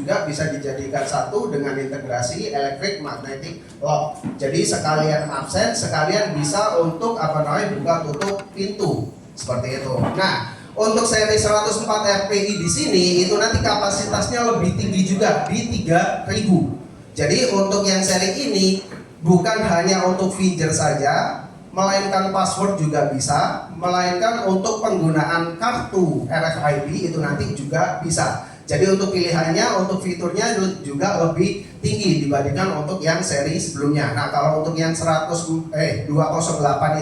juga bisa dijadikan satu dengan integrasi electric magnetic lock. Jadi sekalian absen, sekalian bisa untuk buka tutup pintu seperti itu. Nah, untuk seri 104 FPI di sini itu nanti kapasitasnya lebih tinggi juga di 3000. Jadi untuk yang seri ini bukan hanya untuk finger saja, melainkan password juga bisa, melainkan untuk penggunaan kartu RFID itu nanti juga bisa. Jadi untuk pilihannya, untuk fiturnya juga lebih tinggi dibandingkan untuk yang seri sebelumnya. Nah, kalau untuk yang 208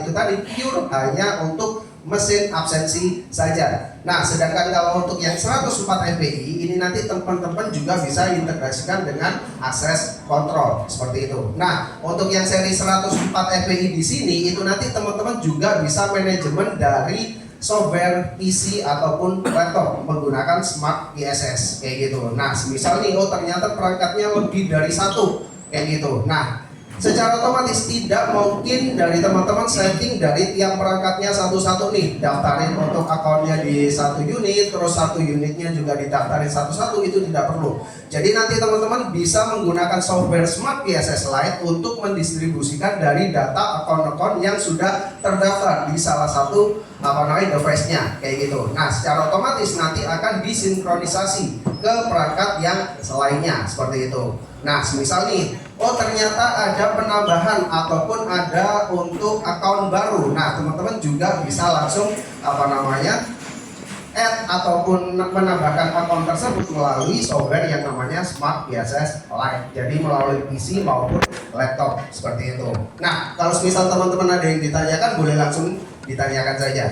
itu tadi pure hanya untuk mesin absensi saja. Nah, sedangkan kalau untuk yang 104 FPI ini nanti teman-teman juga bisa integrasikan dengan akses kontrol seperti itu. Nah, untuk yang seri 104 FPI di sini itu nanti teman-teman juga bisa manajemen dari software PC ataupun laptop menggunakan Smart ISS kayak gitu. Nah, misal nih, ternyata perangkatnya lebih dari satu kayak gitu. Nah, secara otomatis tidak mungkin dari teman-teman setting dari tiap perangkatnya satu-satu nih, daftarin untuk akunnya di satu unit, terus satu unitnya juga didaftarin satu-satu, itu tidak perlu. Jadi nanti teman-teman bisa menggunakan software Smart ISS Lite untuk mendistribusikan dari data akun-akun yang sudah terdaftar di salah satu device-nya kayak gitu. Nah, secara otomatis nanti akan disinkronisasi ke perangkat yang selainnya seperti itu. Nah, misal nih, ternyata ada penambahan ataupun ada untuk akun baru. Nah, teman-teman juga bisa langsung add ataupun menambahkan akun tersebut melalui software yang namanya Smart ISS Lite. Jadi melalui PC maupun laptop seperti itu. Nah, kalau misal teman-teman ada yang ditanyakan, boleh langsung ditanyakan saja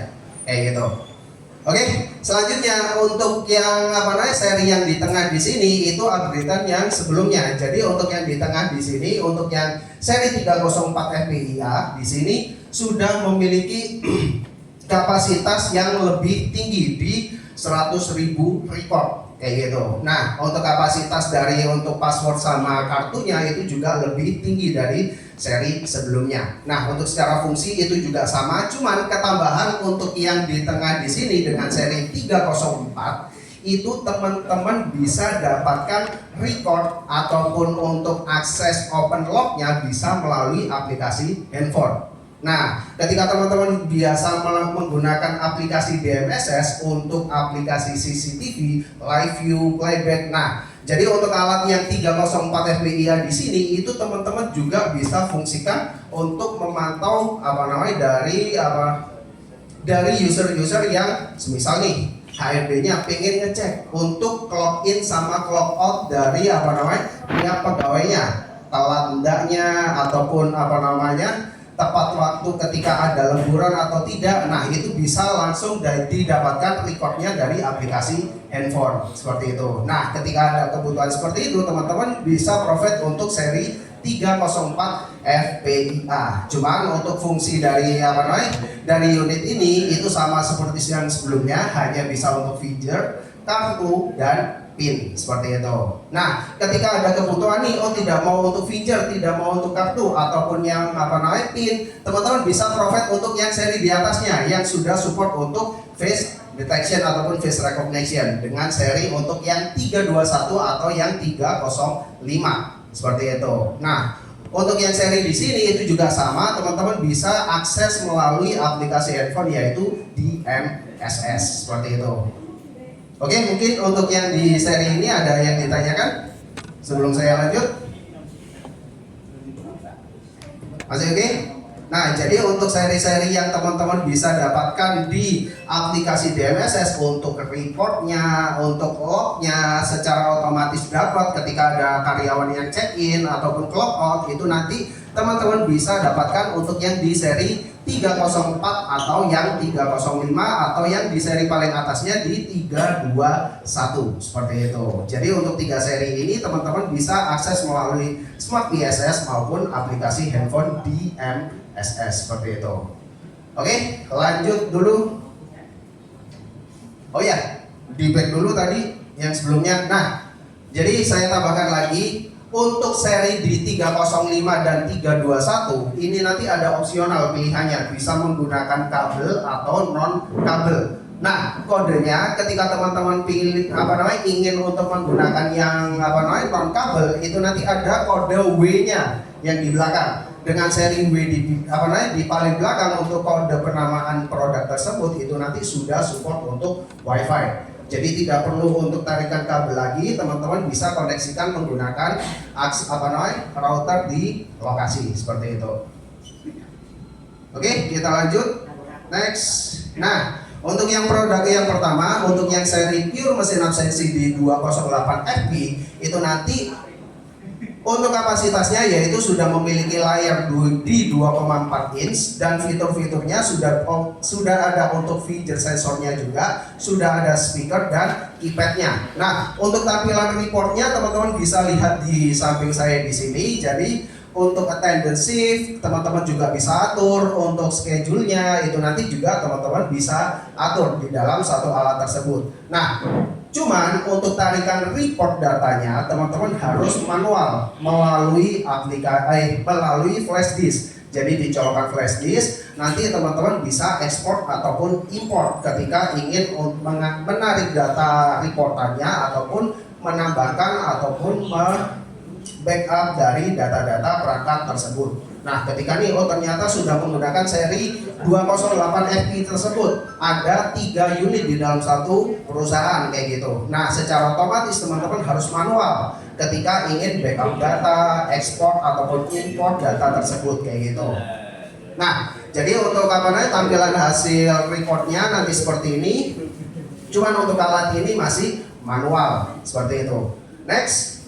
kayak gitu. Oke, selanjutnya untuk yang seri yang di tengah di sini itu upgradean yang sebelumnya. Jadi untuk yang di tengah di sini, untuk yang seri 304 FPIA di sini sudah memiliki kapasitas yang lebih tinggi di 100.000 record kayak gitu. Nah, untuk kapasitas dari untuk password sama kartunya itu juga lebih tinggi dari seri sebelumnya. Nah, untuk secara fungsi itu juga sama, cuman ketambahan untuk yang di tengah di sini dengan seri 304 itu teman-teman bisa dapatkan record ataupun untuk akses open log-nya bisa melalui aplikasi handphone. Nah, ketika teman-teman biasa menggunakan aplikasi DMSS untuk aplikasi CCTV, live view, playback. Nah, jadi untuk alat yang 304 FPIA di sini itu teman-teman juga bisa fungsikan untuk memantau dari user-user yang semisal nih HRD-nya pengen ngecek untuk clock in sama clock out dari pihak pegawainya, telat tidaknya ataupun tepat waktu ketika ada lemburan atau tidak. Nah, itu bisa langsung didapatkan recordnya dari aplikasi handphone seperti itu. Nah, ketika ada kebutuhan seperti itu, teman-teman bisa provide untuk seri 304 FPIA. Cuman untuk fungsi dari dari unit ini itu sama seperti yang sebelumnya, hanya bisa untuk finger, kartu, dan PIN seperti itu. Nah, ketika ada kebutuhan nih, tidak mau untuk finger, tidak mau untuk kartu ataupun yang PIN, teman-teman bisa provide untuk yang seri di atasnya yang sudah support untuk face detection ataupun face recognition dengan seri untuk yang 321 atau yang 305 seperti itu. Nah, untuk yang seri di sini itu juga sama, teman-teman bisa akses melalui aplikasi handphone yaitu DMSS seperti itu. Oke, mungkin untuk yang di seri ini ada yang ditanyakan sebelum saya lanjut? Masih oke? Nah, jadi untuk seri-seri yang teman-teman bisa dapatkan di aplikasi DMSS untuk reportnya, untuk lognya secara otomatis dapat ketika ada karyawan yang check-in ataupun clock out, itu nanti teman-teman bisa dapatkan untuk yang di seri 304 atau yang 305 atau yang di seri paling atasnya di 321 seperti itu. Jadi untuk 3 seri ini teman-teman bisa akses melalui Smart ISS maupun aplikasi handphone DMSS seperti itu. Oke, lanjut dulu. Oh ya, di back dulu tadi yang sebelumnya. Nah, jadi saya tambahkan lagi. Untuk seri di 305 dan 321 ini nanti ada opsional pilihannya, bisa menggunakan kabel atau non kabel. Nah, kodenya ketika teman-teman pilih ingin untuk menggunakan yang non kabel, itu nanti ada kode W-nya yang di belakang. Dengan seri W di paling belakang untuk kode penamaan produk tersebut itu nanti sudah support untuk WiFi. Jadi tidak perlu untuk tarikan kabel lagi, teman-teman bisa koneksikan menggunakan router di lokasi seperti itu. Oke, kita lanjut. Next. Nah, untuk yang produk yang pertama, untuk yang seri pure mesin absensi di 208 FP itu nanti untuk kapasitasnya yaitu sudah memiliki layar di 2,4 inch dan fitur-fiturnya sudah ada untuk feature sensornya juga, sudah ada speaker dan keypadnya. Nah, untuk tampilan reportnya teman-teman bisa lihat di samping saya di sini. Jadi untuk attendance shift teman-teman juga bisa atur, untuk schedule-nya itu nanti juga teman-teman bisa atur di dalam satu alat tersebut. Nah, cuman untuk tarikan report datanya teman-teman harus manual melalui melalui flash disk. Jadi dicolokkan flash disk, nanti teman-teman bisa ekspor ataupun import ketika ingin menarik data reportannya ataupun menambahkan ataupun backup dari data-data perangkat tersebut. Nah, ketika ternyata sudah menggunakan seri 208 FP tersebut, ada 3 unit di dalam satu perusahaan kayak gitu. Nah, secara otomatis teman-teman harus manual ketika ingin backup data, ekspor ataupun import data tersebut kayak gitu. Nah, jadi untuk tampilan hasil reportnya nanti seperti ini. Cuman untuk alat ini masih manual seperti itu. Next.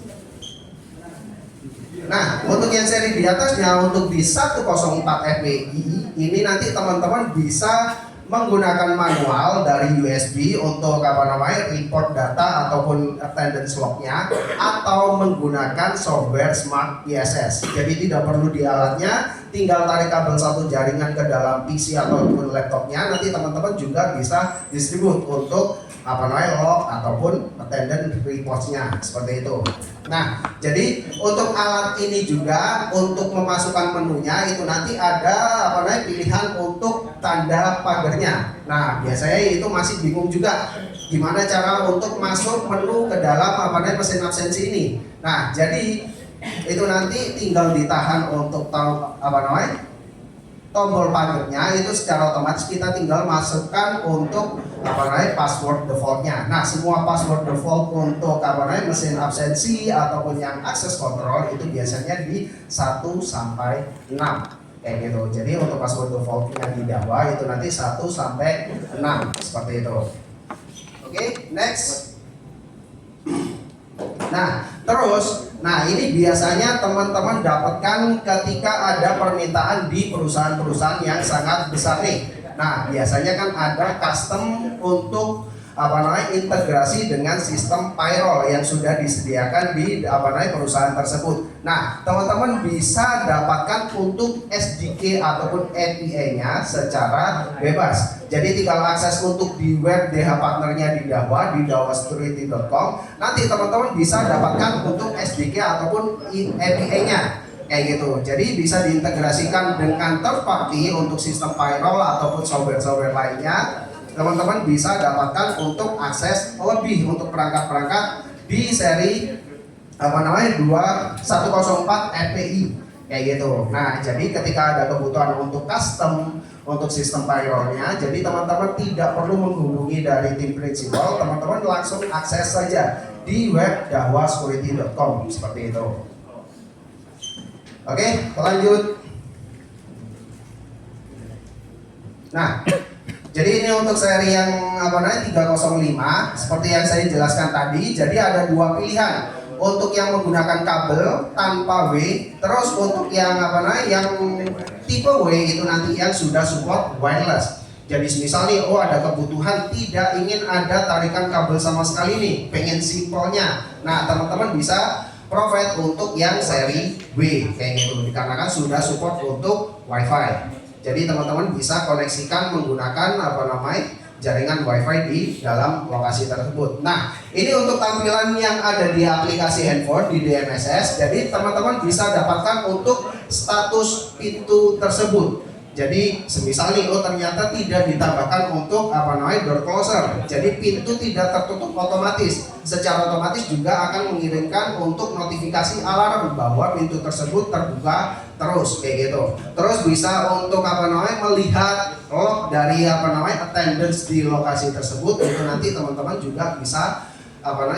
Nah, untuk yang seri di atasnya, untuk di 104 FPI ini nanti teman-teman bisa menggunakan manual dari USB untuk report data ataupun attendance log-nya, atau menggunakan software Smart PSS. Jadi tidak perlu di alatnya, tinggal tarik kabel satu jaringan ke dalam PC ataupun laptopnya. Nanti teman-teman juga bisa distribute untuk log ataupun attendance reports-nya seperti itu. Nah, jadi untuk alat ini juga untuk memasukkan menunya itu nanti ada pilihan untuk tanda pagernya. Nah, biasanya itu masih bingung juga gimana cara untuk masuk menu ke dalam mesin absensi ini. Nah, jadi itu nanti tinggal ditahan untuk tombol pagernya, itu secara otomatis kita tinggal masukkan untuk password defaultnya. Nah, semua password default untuk mesin absensi ataupun yang access control itu biasanya di 1 sampai 6 kayak gitu. Jadi untuk password defaultnya di bawah itu nanti 1 sampai 6 seperti itu. Oke, next. Nah, ini biasanya teman-teman dapatkan ketika ada permintaan di perusahaan-perusahaan yang sangat besar nih. Nah, biasanya kan ada custom untuk integrasi dengan sistem payroll yang sudah disediakan di perusahaan tersebut. Nah, teman-teman bisa dapatkan untuk SDK ataupun API-nya secara bebas. Jadi tinggal akses untuk di web DH partnernya di dawasecurity.com. Nanti teman-teman bisa dapatkan untuk SDK ataupun API-nya kayak gitu. Jadi bisa diintegrasikan dengan third party untuk sistem payroll ataupun software-software lainnya. Teman-teman bisa dapatkan untuk akses lebih untuk perangkat-perangkat di seri 104 FPI kayak gitu. Nah, jadi ketika ada kebutuhan untuk custom untuk sistem payrollnya, jadi teman-teman tidak perlu menghubungi dari tim prinsipal, teman-teman langsung akses saja di web dawasecurity.com seperti itu. Oke, lanjut. Nah, jadi ini untuk seri yang 305 seperti yang saya jelaskan tadi. Jadi ada 2 pilihan. Untuk yang menggunakan kabel tanpa W, terus untuk yang yang tipe W itu nanti yang sudah support wireless. Jadi misalnya ada kebutuhan tidak ingin ada tarikan kabel sama sekali nih, pengen simpelnya. Nah, teman-teman bisa provide untuk yang seri W kayak gitu, dikarenakan sudah support untuk WiFi. Jadi teman-teman bisa koneksikan menggunakan jaringan WiFi di dalam lokasi tersebut. Nah, ini untuk tampilan yang ada di aplikasi handphone di DMSS. Jadi teman-teman bisa dapatkan untuk status pintu tersebut. Jadi semisal nih, oh ternyata tidak ditambahkan untuk door closer. Jadi pintu tidak tertutup otomatis. Secara otomatis juga akan mengirimkan untuk notifikasi alarm bahwa pintu tersebut terbuka terus kayak gitu. Terus bisa untuk melihat log dari attendance di lokasi tersebut. Itu nanti teman-teman juga bisa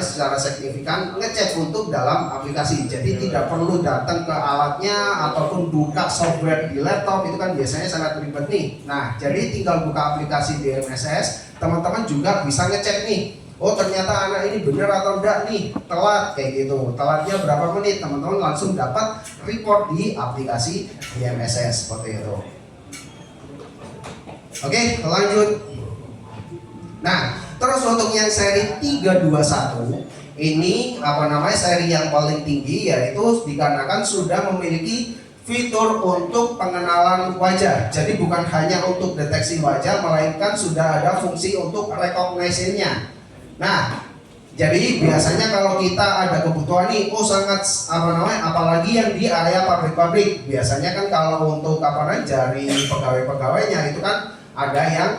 secara signifikan ngecek untuk dalam aplikasi. Jadi tidak perlu datang ke alatnya ataupun buka software di laptop, itu kan biasanya sangat ribet nih. Nah, jadi tinggal buka aplikasi di MSS, teman-teman juga bisa ngecek nih, oh ternyata anak ini benar atau enggak nih, telat kayak gitu. Telatnya berapa menit, teman-teman langsung dapat report di aplikasi di MSS seperti itu. Oke, lanjut. Nah, terus untuk yang seri 321 ini seri yang paling tinggi, yaitu dikarenakan sudah memiliki fitur untuk pengenalan wajah. Jadi bukan hanya untuk deteksi wajah, melainkan sudah ada fungsi untuk recognition-nya. Nah, jadi biasanya kalau kita ada kebutuhan nih, oh sangat apalagi yang di area pabrik-pabrik, biasanya kan kalau untuk jari pegawai-pegawainya itu kan ada yang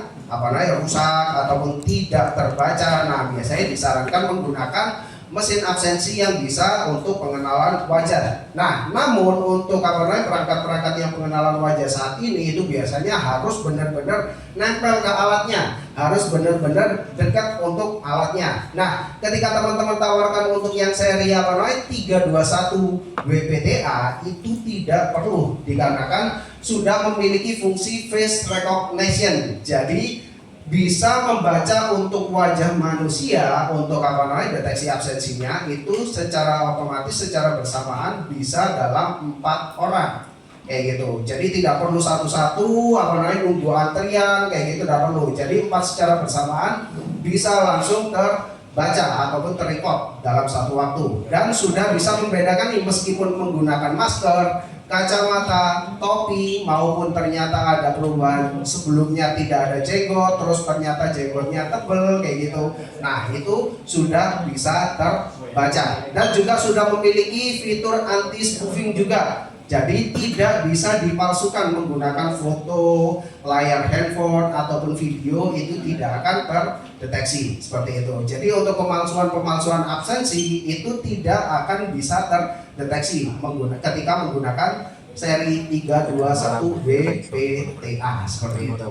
rusak ataupun tidak terbaca. Nah, biasanya disarankan menggunakan mesin absensi yang bisa untuk pengenalan wajah. Nah, namun untuk perangkat-perangkat yang pengenalan wajah saat ini itu biasanya harus benar-benar nempel ke alatnya, harus benar-benar dekat untuk alatnya. Nah, ketika teman-teman tawarkan untuk yang seri 321 WPTA itu tidak perlu, dikarenakan sudah memiliki fungsi face recognition. Jadi bisa membaca untuk wajah manusia untuk deteksi absensinya itu secara otomatis, secara bersamaan bisa dalam 4 orang kayak gitu. Jadi tidak perlu satu-satu nunggu antrian kayak gitu, tidak perlu. Jadi 4 secara bersamaan bisa langsung terbaca ataupun terrecord dalam satu waktu, dan sudah bisa membedakan nih meskipun menggunakan masker, kacamata, topi, maupun ternyata ada perubahan sebelumnya tidak ada jenggot, terus ternyata jenggotnya tebel kayak gitu. Nah, itu sudah bisa terbaca, dan juga sudah memiliki fitur anti spoofing juga. Jadi tidak bisa dipalsukan menggunakan foto, layar handphone ataupun video, itu tidak akan terdeteksi seperti itu. Jadi untuk pemalsuan absensi itu tidak akan bisa terdeteksi ketika menggunakan seri 321 WPTA seperti itu.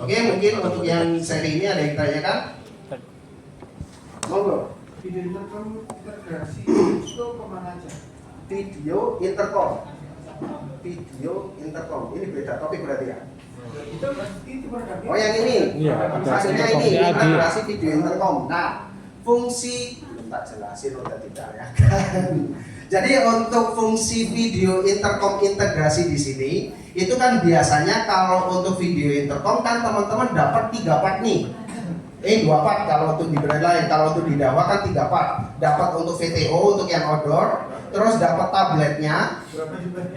Oke, mungkin untuk yang seri ini ada yang ditanyakan? Monggo. Video intercom integrasi itu kemana aja? Video intercom ini beda topik berarti ya? Oh yang ini? Iya, maksudnya ini integrasi video intercom. Nah, fungsi tak jelasin udah tidak ya. Jadi untuk fungsi video intercom integrasi di sini itu kan biasanya kalau untuk video intercom kan teman-teman dapat 3 part nih. 2 part kalau untuk di brand lain, kalau untuk di Dawa kan 3 part. Dapat untuk VTO untuk yang outdoor, terus dapat tabletnya,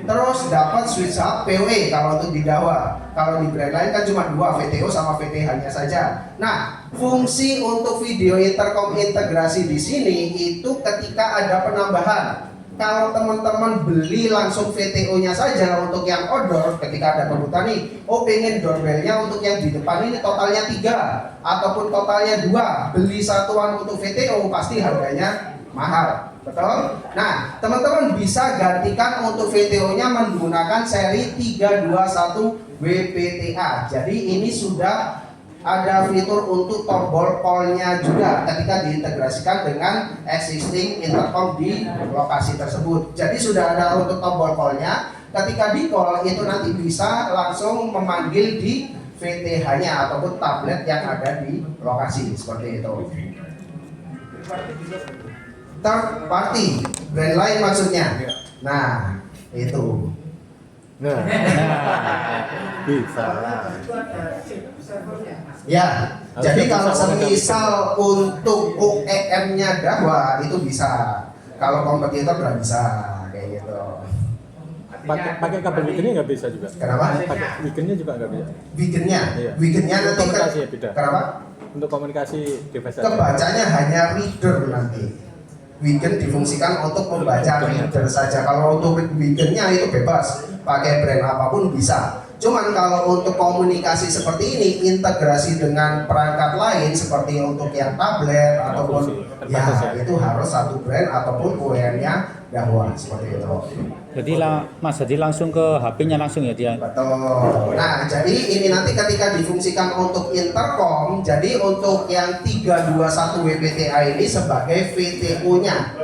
terus dapat switch up PoE kalau untuk di Dawa. Kalau di brand lain kan cuma 2, VTO sama VTH-nya saja. Nah, fungsi untuk video intercom integrasi di sini itu ketika ada penambahan. Kalau teman-teman beli langsung VTO-nya saja untuk yang outdoor, ketika ada kebutuhan nih, oh pengen doorbell-nya untuk yang di depan ini totalnya 3 ataupun totalnya 2, beli satuan untuk VTO pasti harganya mahal, betul? Nah, teman-teman bisa gantikan untuk VTO-nya menggunakan seri 321 WPTA. Jadi ini sudah ada fitur untuk tombol call-nya juga ketika diintegrasikan dengan existing intercom di lokasi tersebut. Jadi sudah ada untuk tombol call-nya, ketika di call itu nanti bisa langsung memanggil di VTH-nya ataupun tablet yang ada di lokasi seperti itu. Third party, brand lain maksudnya. Nah, itu. Nah, bisa lah. Ya, jadi kalau semisal untuk OEM-nya Dawa itu bisa, kalau kompetitor nggak bisa kayak gitu. Pakai kabel weekendnya nggak bisa juga. Kenapa? Pakai weekendnya juga nggak bisa. Weekendnya, Iya. weekendnya nanti Komunikasi ya beda. Kenapa? Untuk komunikasi device saja. Kebacanya hanya reader nanti. Weekend difungsikan untuk membaca reader saja. Kalau untuk weekendnya itu bebas, pakai brand apapun bisa. Cuman kalau untuk komunikasi seperti ini, integrasi dengan perangkat lain seperti untuk yang tablet ataupun ya itu harus satu brand ataupun OEM-nya Dahua seperti itu. Jadi Mas, jadi langsung ke HP-nya langsung ya dia. Betul. Nah, jadi ini nanti ketika difungsikan untuk intercom, jadi untuk yang 321 WPTA ini sebagai VTO-nya.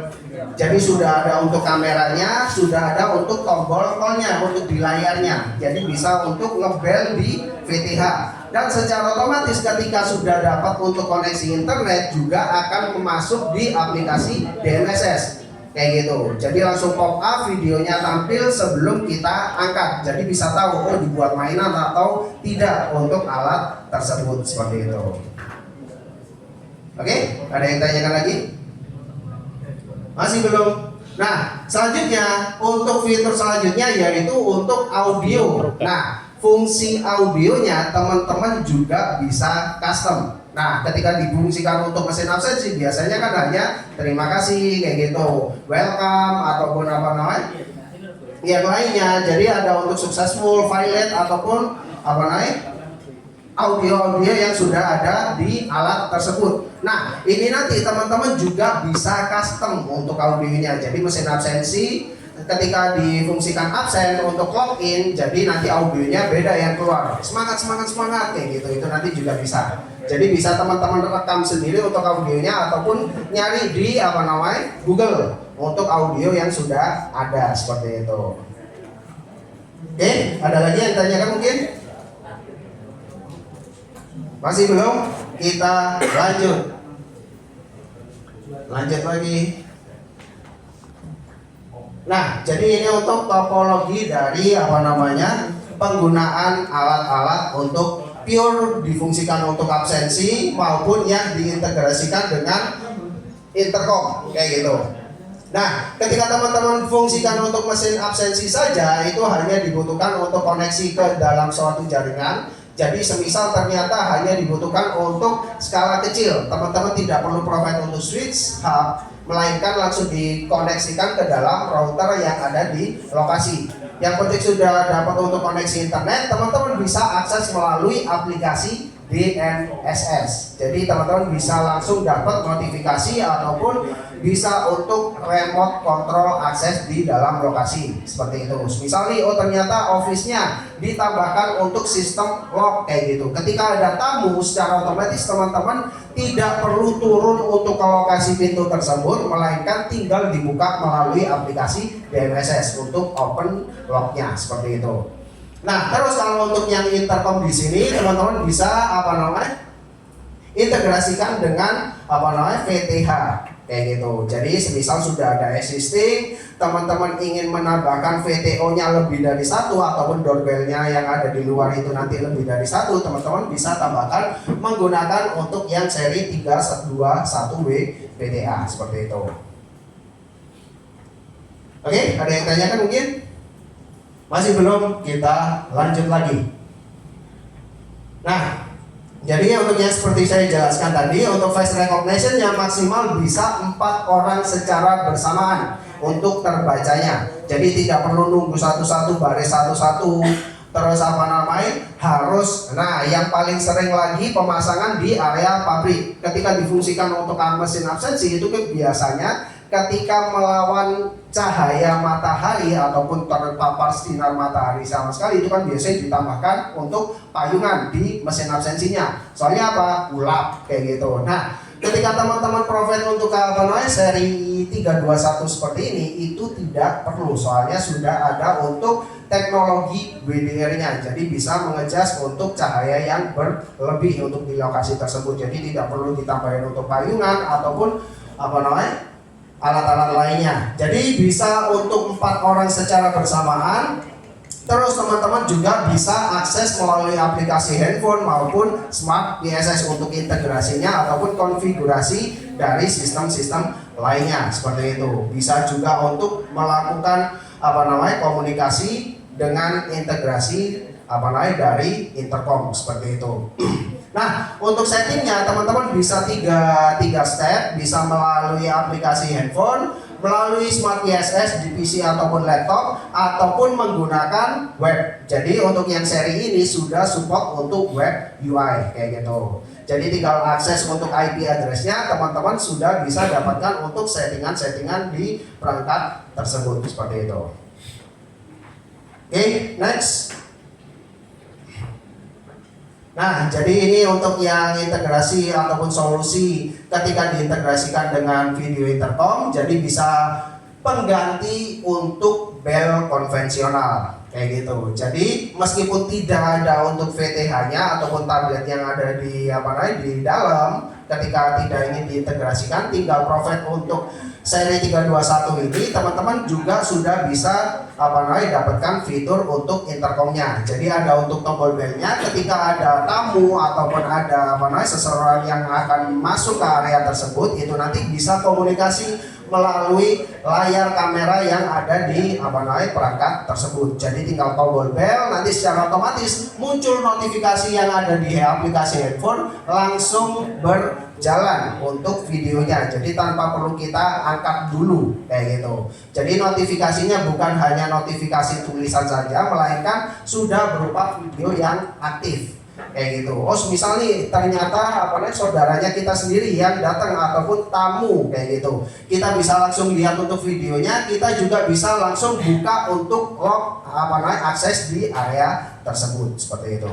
Jadi sudah ada untuk kameranya, sudah ada untuk tombol call-nya, untuk di layarnya. Jadi bisa untuk ngebel di VTH. Dan secara otomatis ketika sudah dapat untuk koneksi internet juga akan masuk di aplikasi DMSS. Kayak gitu. Jadi langsung pop up videonya tampil sebelum kita angkat. Jadi bisa tahu oh dibuat mainan atau tidak untuk alat tersebut seperti itu. Oke, ada yang tanyakan lagi? Masih belum? Nah, selanjutnya untuk fitur selanjutnya yaitu untuk audio. Nah, fungsi audionya teman-teman juga bisa custom. Nah, ketika difungsikan untuk mesin absensi biasanya kan hanya terima kasih kayak gitu, welcome ataupun apa namanya yang lainnya. Jadi ada untuk successful, violet ataupun apa namanya audio-audio yang sudah ada di alat tersebut. Nah, ini nanti teman-teman juga bisa custom untuk audionya. Jadi mesin absensi ketika difungsikan absen untuk login, jadi nanti audionya beda yang keluar. Semangat kayak gitu. Itu nanti juga bisa. Jadi bisa teman-teman rekam sendiri untuk audionya ataupun nyari di apa namanya Google untuk audio yang sudah ada seperti itu. Oke, ada lagi yang tanyakan mungkin? Masih belum? Kita lanjut. Lanjut lagi. Nah, jadi ini untuk topologi dari apa namanya penggunaan alat-alat untuk pure difungsikan untuk absensi maupun yang diintegrasikan dengan intercom kayak gitu. Nah, ketika teman-teman fungsikan untuk mesin absensi saja itu hanya dibutuhkan untuk koneksi ke dalam suatu jaringan. Jadi semisal ternyata hanya dibutuhkan untuk skala kecil, teman-teman tidak perlu provide untuk switch hub, melainkan langsung dikoneksikan ke dalam router yang ada di lokasi. Yang penting sudah dapat untuk koneksi internet, teman-teman bisa akses melalui aplikasi DMSS. Jadi teman-teman bisa langsung dapat notifikasi ataupun bisa untuk remote control akses di dalam lokasi seperti itu. Misalnya, oh ternyata office-nya ditambahkan untuk sistem lock kayak gitu. Ketika ada tamu, secara otomatis teman-teman tidak perlu turun untuk ke lokasi pintu tersebut, melainkan tinggal dibuka melalui aplikasi DMSS untuk open lock-nya seperti itu. Nah, terus kalau untuk yang intercom di sini teman-teman bisa apa namanya integrasikan dengan apa namanya VTH kayak gitu. Jadi semisal sudah ada existing, teman-teman ingin menambahkan VTO-nya lebih dari satu ataupun doorbell-nya yang ada di luar itu nanti lebih dari satu, teman-teman bisa tambahkan menggunakan untuk yang seri 321W VTA seperti itu. Oke, ada yang tanyakan mungkin? Masih belum? Kita lanjut lagi. Nah, jadi untuk yang seperti saya jelaskan tadi, untuk face recognition yang maksimal bisa 4 orang secara bersamaan untuk terbacanya. Jadi tidak perlu nunggu satu-satu, baris satu-satu. Terus apa namanya harus, nah yang paling sering lagi pemasangan di area pabrik. Ketika difungsikan untuk mesin absensi itu kan biasanya ketika melawan cahaya matahari ataupun terpapar sinar matahari sama sekali, itu kan biasanya ditambahkan untuk payungan di mesin absensinya. Soalnya apa? Ulap kayak gitu. Nah, ketika teman-teman provide untuk seri 321 seperti ini, itu tidak perlu, soalnya sudah ada untuk teknologi WDR-nya. Jadi bisa mengejas untuk cahaya yang berlebih untuk di lokasi tersebut. Jadi tidak perlu ditambahin untuk payungan ataupun alat-alat lainnya. Jadi bisa untuk 4 orang secara bersamaan. Terus teman-teman juga bisa akses melalui aplikasi handphone maupun smart PSS untuk integrasinya ataupun konfigurasi dari sistem-sistem lainnya seperti itu. Bisa juga untuk melakukan komunikasi dengan integrasi dari intercom seperti itu. Nah, untuk settingnya teman-teman bisa tiga step, bisa melalui aplikasi handphone, melalui Smart ISS di PC ataupun laptop ataupun menggunakan web. Jadi untuk yang seri ini sudah support untuk web UI kayak gitu. Jadi tinggal akses untuk IP address-nya, teman-teman sudah bisa dapatkan untuk settingan-settingan di perangkat tersebut seperti itu. Oke, next. Nah, jadi ini untuk yang integrasi ataupun solusi ketika diintegrasikan dengan video intercom, jadi bisa pengganti untuk bel konvensional kayak gitu. Jadi meskipun tidak ada untuk VTH-nya ataupun tablet yang ada di di dalam, ketika tidak ingin diintegrasikan, tinggal provide untuk seri 321 ini, teman-teman juga sudah bisa dapatkan fitur untuk intercomnya. Jadi ada untuk tombol belnya ketika ada tamu ataupun ada seseorang yang akan masuk ke area tersebut, itu nanti bisa komunikasi melalui layar kamera yang ada di perangkat tersebut. Jadi tinggal tombol bel, nanti secara otomatis muncul notifikasi yang ada di aplikasi handphone langsung berjalan untuk videonya. Jadi tanpa perlu kita angkat dulu kayak gitu. Jadi notifikasinya bukan hanya notifikasi tulisan saja, melainkan sudah berupa video yang aktif. Kayak gitu. Oh, misal nih ternyata saudaranya kita sendiri yang datang ataupun tamu kayak gitu. Kita bisa langsung lihat untuk videonya, kita juga bisa langsung buka untuk log akses di area tersebut seperti itu.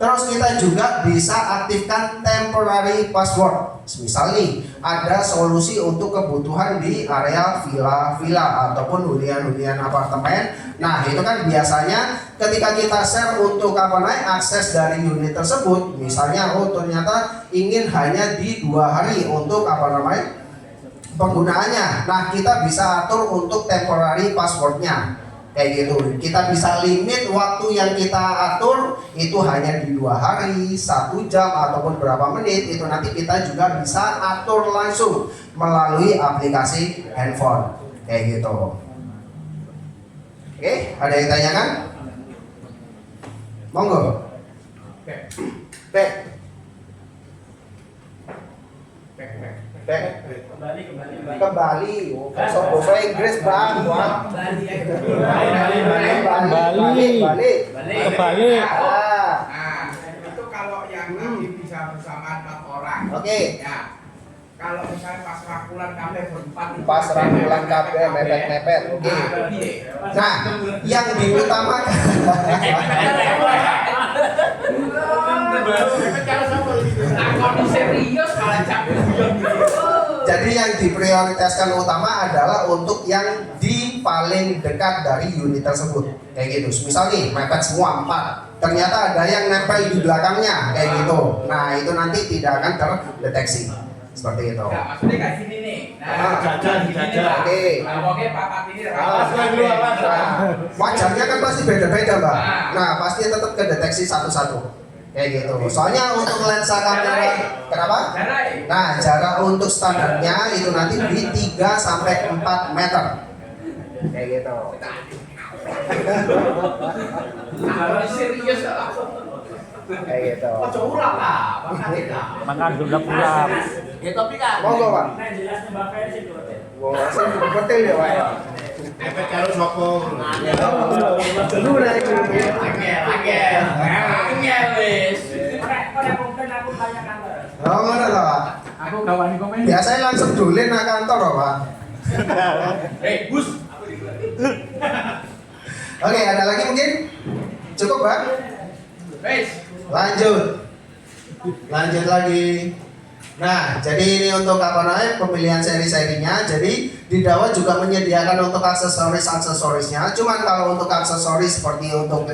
Terus kita juga bisa aktifkan temporary password. Misal nih ada solusi untuk kebutuhan di area villa-villa ataupun hunian-hunian apartemen. Nah, itu kan biasanya ketika kita share untuk akses dari unit tersebut, misalnya ternyata ingin hanya di 2 hari untuk penggunaannya. Nah, kita bisa atur untuk temporary passwordnya. Kayak gitu, kita bisa limit waktu yang kita atur itu hanya di 2 hari, 1 jam ataupun berapa menit. Itu nanti kita juga bisa atur langsung melalui aplikasi handphone kayak gitu. Oke, ada yang tanyakan? Monggo. Back. Kembali. So, bahasa Inggris bang. Kembali. Nah, itu kalau yang nanti bisa bersama 4 orang. Oke. Ya. Kalau misalnya pas rangkulan kabel berempat. Pas rangkulan kabel mepet-mepet. Oke. Nah, yang diutamakan. Jadi yang diprioritaskan utama adalah untuk yang di paling dekat dari unit tersebut kayak gitu. Misal nih mepet semua 4, ternyata ada yang nempel di belakangnya kayak gitu. Nah, itu nanti tidak akan terdeteksi seperti itu. Nah, maksudnya kayak gini nih. Nah, jajan. Oke. Oke, papat ini. Wajarnya kan pasti beda-beda, Mbak. Nah, pasti tetap kedeteksi satu-satu. Kayak gitu. Soalnya untuk lensa kamera, kenapa? Nah, jarak untuk standarnya itu nanti di 3 sampai 4 meter. Kayak gitu. Kalau serius Kayak gitu. oh curang lah, Makan sudah pulang. ya tapi kan. Monggo, Pak. Jelasnya Bapak sih dulu. Wah, saya betul ya, Pak. Efek harus sokong. Lu naik dulu. Angel wis. Pada komplain aku banyak kantor. Oh, ngono lho, Pak. Aku kawan komen. Biasanya langsung dulin nang kantor, loh, Pak. Bus. Oke, ada lagi mungkin? Cukup, Pak? Wis. Lanjut lagi. Nah, jadi ini untuk pemilihan seri-serinya. Jadi di Dahua juga menyediakan untuk aksesorisnya. Cuman kalau untuk aksesoris seperti untuk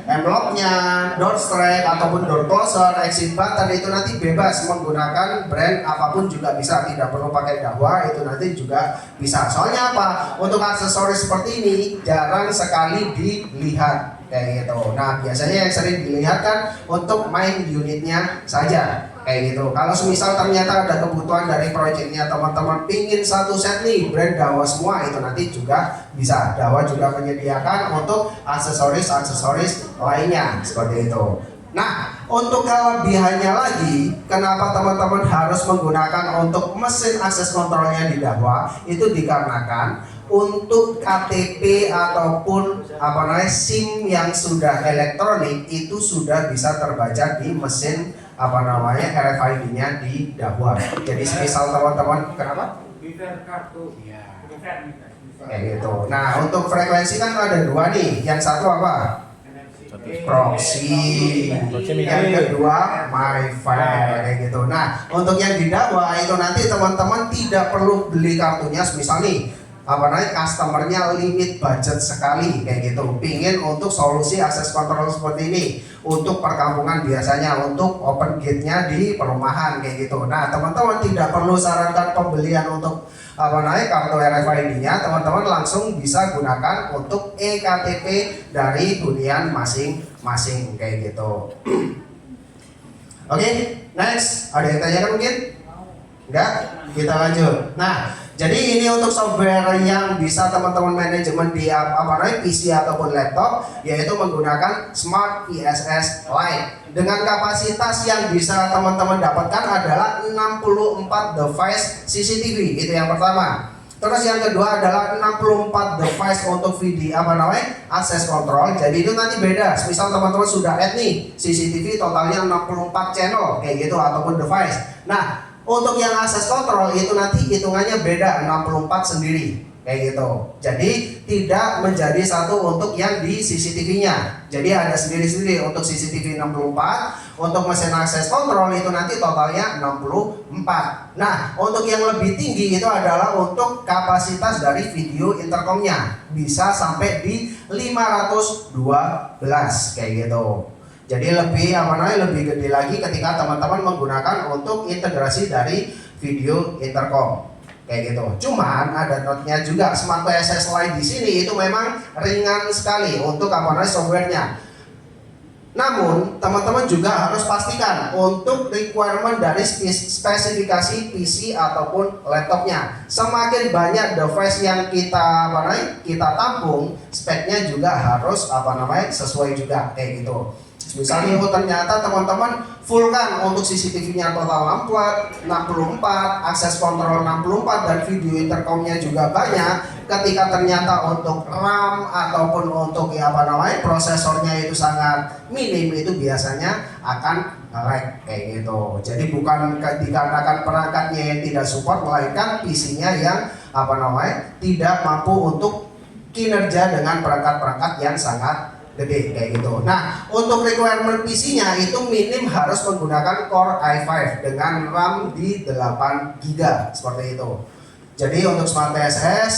envelope-nya, door strap ataupun door closer, exit button itu nanti bebas menggunakan brand apapun juga bisa, tidak perlu pakai Dahua, itu nanti juga bisa. Soalnya apa? Untuk aksesoris seperti ini jarang sekali dilihat kayak gitu. Nah, biasanya yang sering dilihat kan untuk main unitnya saja kayak gitu. Kalau semisal ternyata ada kebutuhan dari proyeknya teman-teman pingin satu set nih brand Dahua semua, itu nanti juga bisa. Dahua juga menyediakan untuk aksesoris lainnya seperti itu. Nah, untuk kelebihannya lagi, kenapa teman-teman harus menggunakan untuk mesin akses kontrolnya di Dahua? Itu dikarenakan untuk KTP ataupun SIM yang sudah elektronik itu sudah bisa terbaca di mesin RFID-nya di Dahua. Jadi misal teman-teman, kenapa? Biver kartu. Iya. Kayak gitu. Nah, untuk frekuensi kan ada dua nih. Yang satu apa? Proxy. Yang kedua MiFi kayak gitu. Nah, untuk yang di Dahua itu nanti teman-teman tidak perlu beli kartunya. Misal nih, customernya limit budget sekali kayak gitu. Pingin untuk solusi akses kontrol seperti ini untuk perkampungan biasanya untuk open gate-nya di perumahan kayak gitu. Nah, teman-teman tidak perlu sarankan pembelian untuk kartu RFID-nya, teman-teman langsung bisa gunakan untuk eKTP dari hunian masing-masing kayak gitu. Oke, next. Ada yang tanyakan mungkin? Enggak? Kita lanjut. Nah, jadi ini untuk software yang bisa teman-teman manajemen di PC ataupun laptop, yaitu menggunakan Smart PSS Lite. Dengan kapasitas yang bisa teman-teman dapatkan adalah 64 device CCTV, itu yang pertama. Terus yang kedua adalah 64 device untuk video akses kontrol. Jadi itu nanti beda. Misal teman-teman sudah add nih CCTV totalnya 64 channel kayak gitu ataupun device. Nah, untuk yang akses kontrol itu nanti hitungannya beda 64 sendiri kayak gitu. Jadi tidak menjadi satu untuk yang di CCTV-nya. Jadi ada sendiri-sendiri untuk CCTV 64, untuk mesin akses kontrol itu nanti totalnya 64. Nah, untuk yang lebih tinggi itu adalah untuk kapasitas dari video intercomnya bisa sampai di 512 kayak gitu. Jadi lebih lebih gede lagi ketika teman-teman menggunakan untuk integrasi dari video intercom kayak gitu. Cuman ada notnya juga, Smart PSS Lite di sini itu memang ringan sekali untuk softwarenya. Namun teman-teman juga harus pastikan untuk requirement dari spesifikasi PC ataupun laptopnya. Semakin banyak device yang kita tampung, speknya juga harus sesuai juga kayak gitu. Misalnya ternyata teman-teman fullkan untuk CCTV-nya total 64, akses kontrol 64 dan video intercomnya juga banyak. Ketika ternyata untuk RAM ataupun untuk prosesornya itu sangat minim, itu biasanya akan lag kayak gitu. Jadi bukan dikarenakan perangkatnya yang tidak support, melainkan PC-nya yang tidak mampu untuk kinerja dengan perangkat-perangkat yang sangat gede kayak gitu. Nah, untuk requirement PC-nya itu minim harus menggunakan Core i5 dengan RAM di 8 GB seperti itu. Jadi untuk Smart PSS,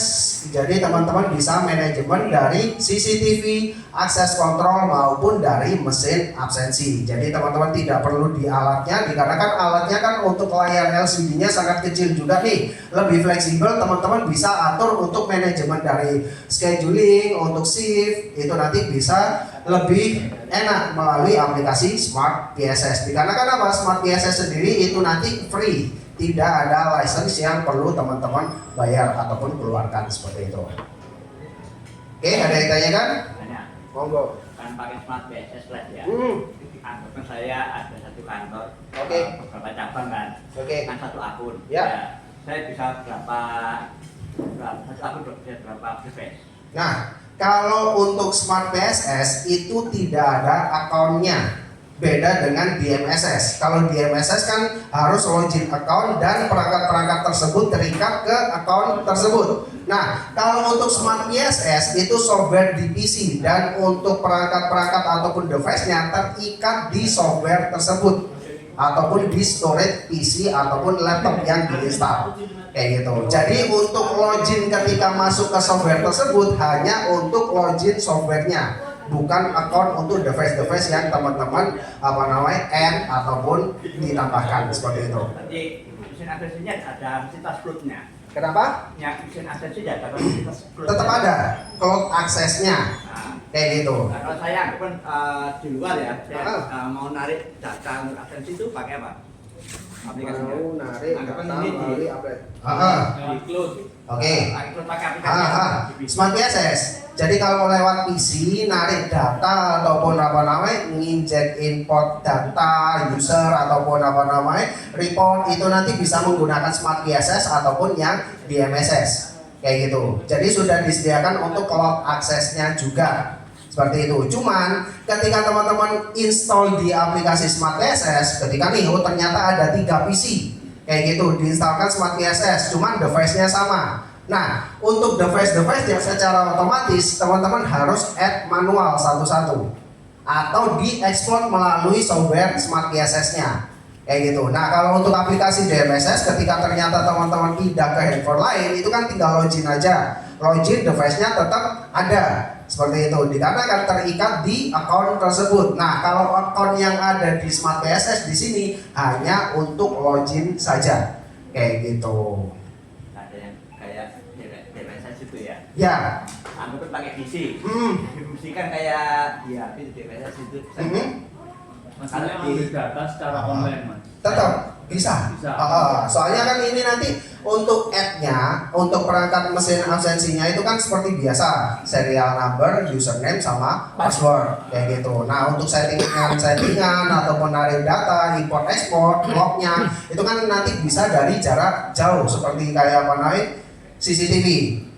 jadi teman-teman bisa manajemen dari CCTV, akses kontrol maupun dari mesin absensi. Jadi teman-teman tidak perlu di alatnya, dikarenakan alatnya kan untuk layar LCD-nya sangat kecil juga nih, lebih fleksibel. Teman-teman bisa atur untuk manajemen dari scheduling, untuk shift, itu nanti bisa lebih enak melalui aplikasi Smart PSS. Dikarenakan Smart PSS sendiri itu nanti free. Tidak ada license yang perlu teman-teman bayar ataupun keluarkan seperti itu. Oke, ada yang tanyakan? Tanya. Monggo. Kan pakai Smart PSS Lite ya. Anggapkan saya ada satu kantor. Oke. Beberapa cabang kan. Oke. Kan satu akun. Ya. Saya bisa berapa satu akun bisa berapa device? Nah, kalau untuk Smart PSS itu tidak ada akunnya. Beda dengan DMSS. Kalau DMSS kan harus login account dan perangkat-perangkat tersebut terikat ke account tersebut. Nah, kalau untuk Smart PSS itu software di PC dan untuk perangkat-perangkat ataupun device-nya terikat di software tersebut ataupun di storage PC ataupun laptop yang diinstal kayak gitu. Jadi untuk login ketika masuk ke software tersebut hanya untuk login softwarenya, bukan account untuk device-device yang teman-teman add ataupun ditambahkan seperti itu. Nanti mesin aksesnya ada fasilitas cloud-nya. Kenapa? Yang mesin aksesnya ada fasilitas cloud. Tetap ada cloud aksesnya kayak gitu. Nah, kalau saya pun di luar ya, saya mau narik data untuk akses itu pakai apa? Aplikasinya. Mau narik Anggapan data ini melalui aplikasi. di cloud. Oke. Cloud pakai aplikasi. Smart PSS. Jadi kalau lewat PC narik data ataupun apa namanya nginjek import data user ataupun apa namanya report itu nanti bisa menggunakan Smart PSS ataupun yang DMSS kayak gitu. Jadi sudah disediakan untuk cloud aksesnya juga seperti itu. Cuman ketika teman-teman install di aplikasi Smart PSS, ketika nih ternyata ada 3 PC kayak gitu diinstalkan Smart PSS, cuman device-nya sama. Nah, untuk device-device yang secara otomatis teman-teman harus add manual satu-satu atau diekspor melalui software Smart PSS-nya kayak gitu. Nah, kalau untuk aplikasi DMSS ketika ternyata teman-teman pindah ke handphone lain itu kan tinggal login aja. Login device-nya tetap ada seperti itu dikarenakan terikat di akun tersebut. Nah, kalau akun yang ada di Smart PSS di sini hanya untuk login saja kayak gitu. Ada yang kayak DMSS itu ya. Ya. Anu kan pakai DC. Difungsikan kayak ya itu DMSS itu. Maksudnya ambil data secara online, Mas. Tetap bisa. Soalnya kan ini nanti untuk add-nya, untuk perangkat mesin absensinya itu kan seperti biasa, serial number, username sama password kayak gitu. Nah, untuk settingan ataupun narik data, import export, lognya itu kan nanti bisa dari jarak jauh seperti kayak apa namanya CCTV.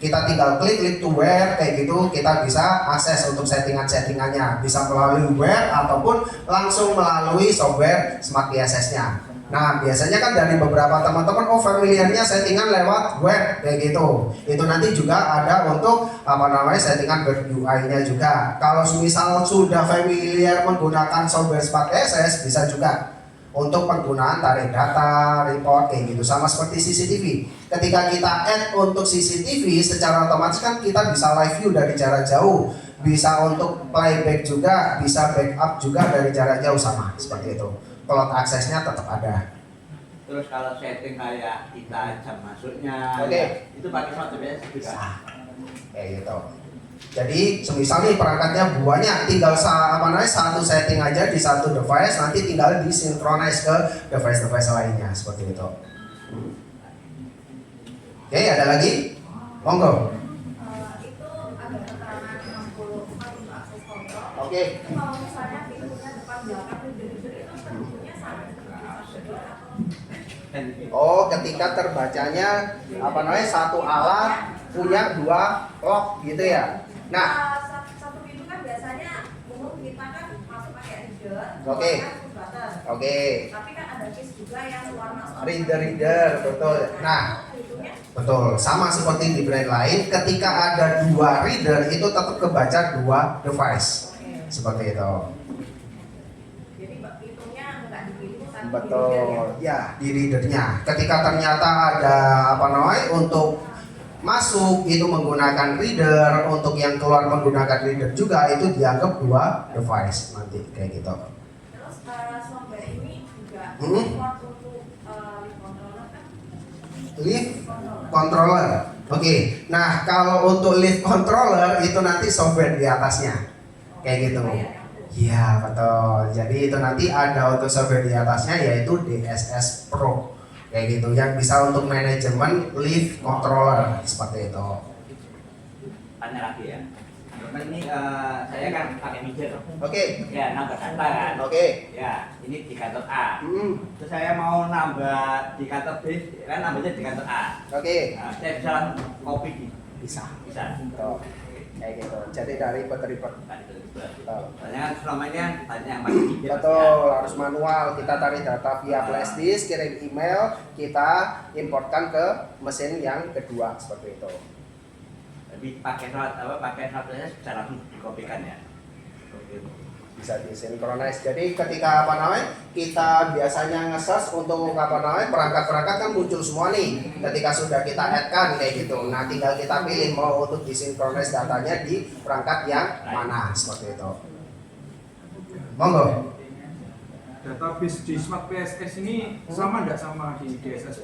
Kita tinggal klik to where kayak gitu, kita bisa akses untuk settingannya, bisa melalui web ataupun langsung melalui software Smart PSS-nya. Nah, biasanya kan dari beberapa teman-teman familiarnya settingan lewat web kayak gitu. Itu nanti juga ada untuk apa namanya settingan web UI-nya juga. Kalau misal sudah familiar menggunakan software Smart PSS bisa juga untuk penggunaan tarik data, report kayak gitu, sama seperti CCTV. Ketika kita add untuk CCTV secara otomatis kan kita bisa live view dari jarak jauh, bisa untuk playback juga, bisa backup juga dari jarak jauh sama seperti itu. Cloud aksesnya tetap ada. Terus kalau setting kayak kita jam masuknya, itu pakai Smart PSS juga. Kayak gitu. Jadi semisal nih perangkatnya banyak, tinggal satu setting aja di satu device, nanti tinggal disinkronize ke device-device lainnya seperti itu. Oke, ada lagi? Monggo. Itu ada keterangan 64 untuk akses kontrol. Oke. Itu kalau misalnya pintunya depan belakang itu tentunya sama. Oh, ketika terbacanya apa namanya satu alat punya 2 lock gitu ya. Nah, satu pintu kan biasanya umum kita kan masuk pakai reader, Oke. Oke. Tapi kan ada case juga yang warna Reader, betul. Nah, pintunya betul. Sama seperti di brand lain, ketika ada 2 reader itu tetap kebaca 2 device. Seperti itu. jadi pintunya nggak dipilih satu reader ya. Betul. Ya, di readernya. Ketika ternyata ada apa namanya untuk masuk itu menggunakan reader, untuk yang keluar menggunakan reader juga itu dianggap 2 device nanti kayak gitu. Terus software ini juga support untuk lift controller kan? Lift controller. Oke. Nah, kalau untuk lift controller itu nanti software di atasnya. Kayak gitu. Iya, betul. Jadi itu nanti ada untuk software di atasnya yaitu DSS Pro. Kayak gitu, yang bisa untuk manajemen lift controller seperti itu. Tanya lagi ya. Ini saya kan pakai meja. Oke. Ya, nambah data kan. Oke. Ya, ini di kantor A. Terus saya mau nambah di kantor B, kan nambahnya di kantor A. Oke. Nah, saya bisa langsung copy di. Bisa. Bisa. Betul. Kayak gitu. Jadi dari ribet-ribet. Soalnya kan selama ini kan tanya yang pakai meja. Betul, harus manual. Kita tarik data via flash disk, kirim email, kita importkan ke mesin yang kedua seperti itu. Tapi pakai software bisa langsung dikopikan ya. Bisa disinkronize. Jadi ketika apa namanya kita biasanya nge-search untuk apa namanya perangkat-perangkat kan muncul semua nih. Ketika sudah kita add kan kayak gitu. Nah, tinggal kita pilih mau untuk disinkronize datanya di perangkat yang mana seperti itu. Monggo. Database di Smart PSS ini sama nggak sama di DSS?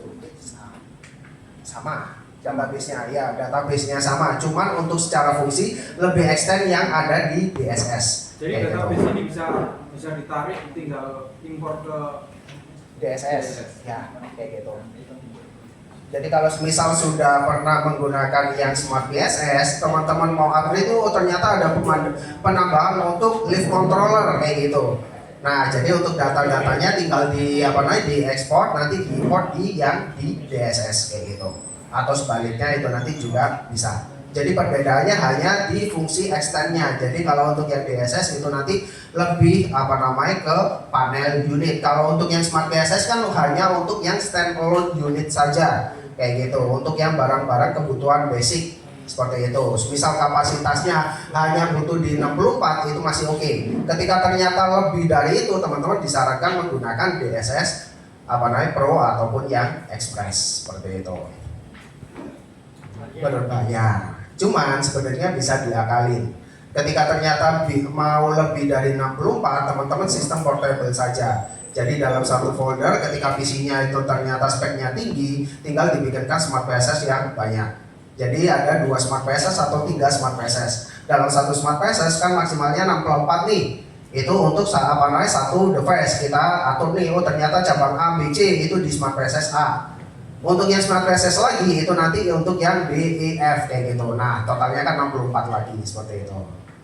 Sama. Database-nya ya, database-nya sama. Cuman untuk secara fungsi lebih extend yang ada di DSS. Jadi database ini bisa ditarik, tinggal import ke DSS. Ya, kayak gitu. Jadi kalau misal sudah pernah menggunakan yang Smart BSS, teman-teman mau upgrade itu ternyata ada penambahan untuk lift controller kayak gitu. Nah, jadi untuk data-datanya tinggal diekspor, nanti diimport di yang di DSS kayak gitu. Atau sebaliknya itu nanti juga bisa. Jadi perbedaannya hanya di fungsi extendnya. Jadi kalau untuk yang DSS itu nanti lebih ke panel unit. Kalau untuk yang Smart BSS kan hanya untuk yang standalone unit saja. Kayak gitu, untuk yang barang-barang kebutuhan basic seperti itu. Misal kapasitasnya hanya butuh di 64 itu masih oke. Ketika ternyata lebih dari itu, teman-teman disarankan menggunakan DSS Pro ataupun yang Express seperti itu. Berbayar. Cuman sebenarnya bisa diakalin. Ketika ternyata mau lebih dari 64, teman-teman sistem portable saja. Jadi dalam satu folder ketika PC-nya itu ternyata speknya tinggi, tinggal dibikinkan Smart PSS yang banyak. Jadi ada 2 Smart PSS atau 3 Smart PSS. Dalam satu Smart PSS kan maksimalnya 64 nih. Itu untuk satu device kita atur nih, oh ternyata cabang A, B, C itu di Smart PSS A. Untuk yang Smart PSS lagi itu nanti untuk yang B, E, F kayak gitu. Nah, totalnya kan 64 lagi seperti itu.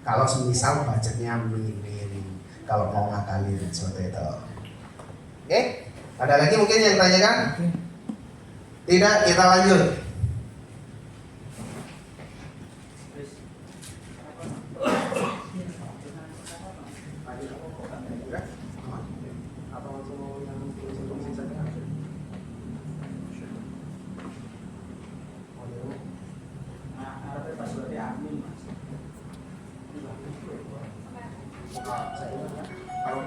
Kalau misal budgetnya minim, kalau mau ngakalin seperti itu. Oke, ada lagi mungkin yang tanyakan? Tidak, kita lanjut. Kalau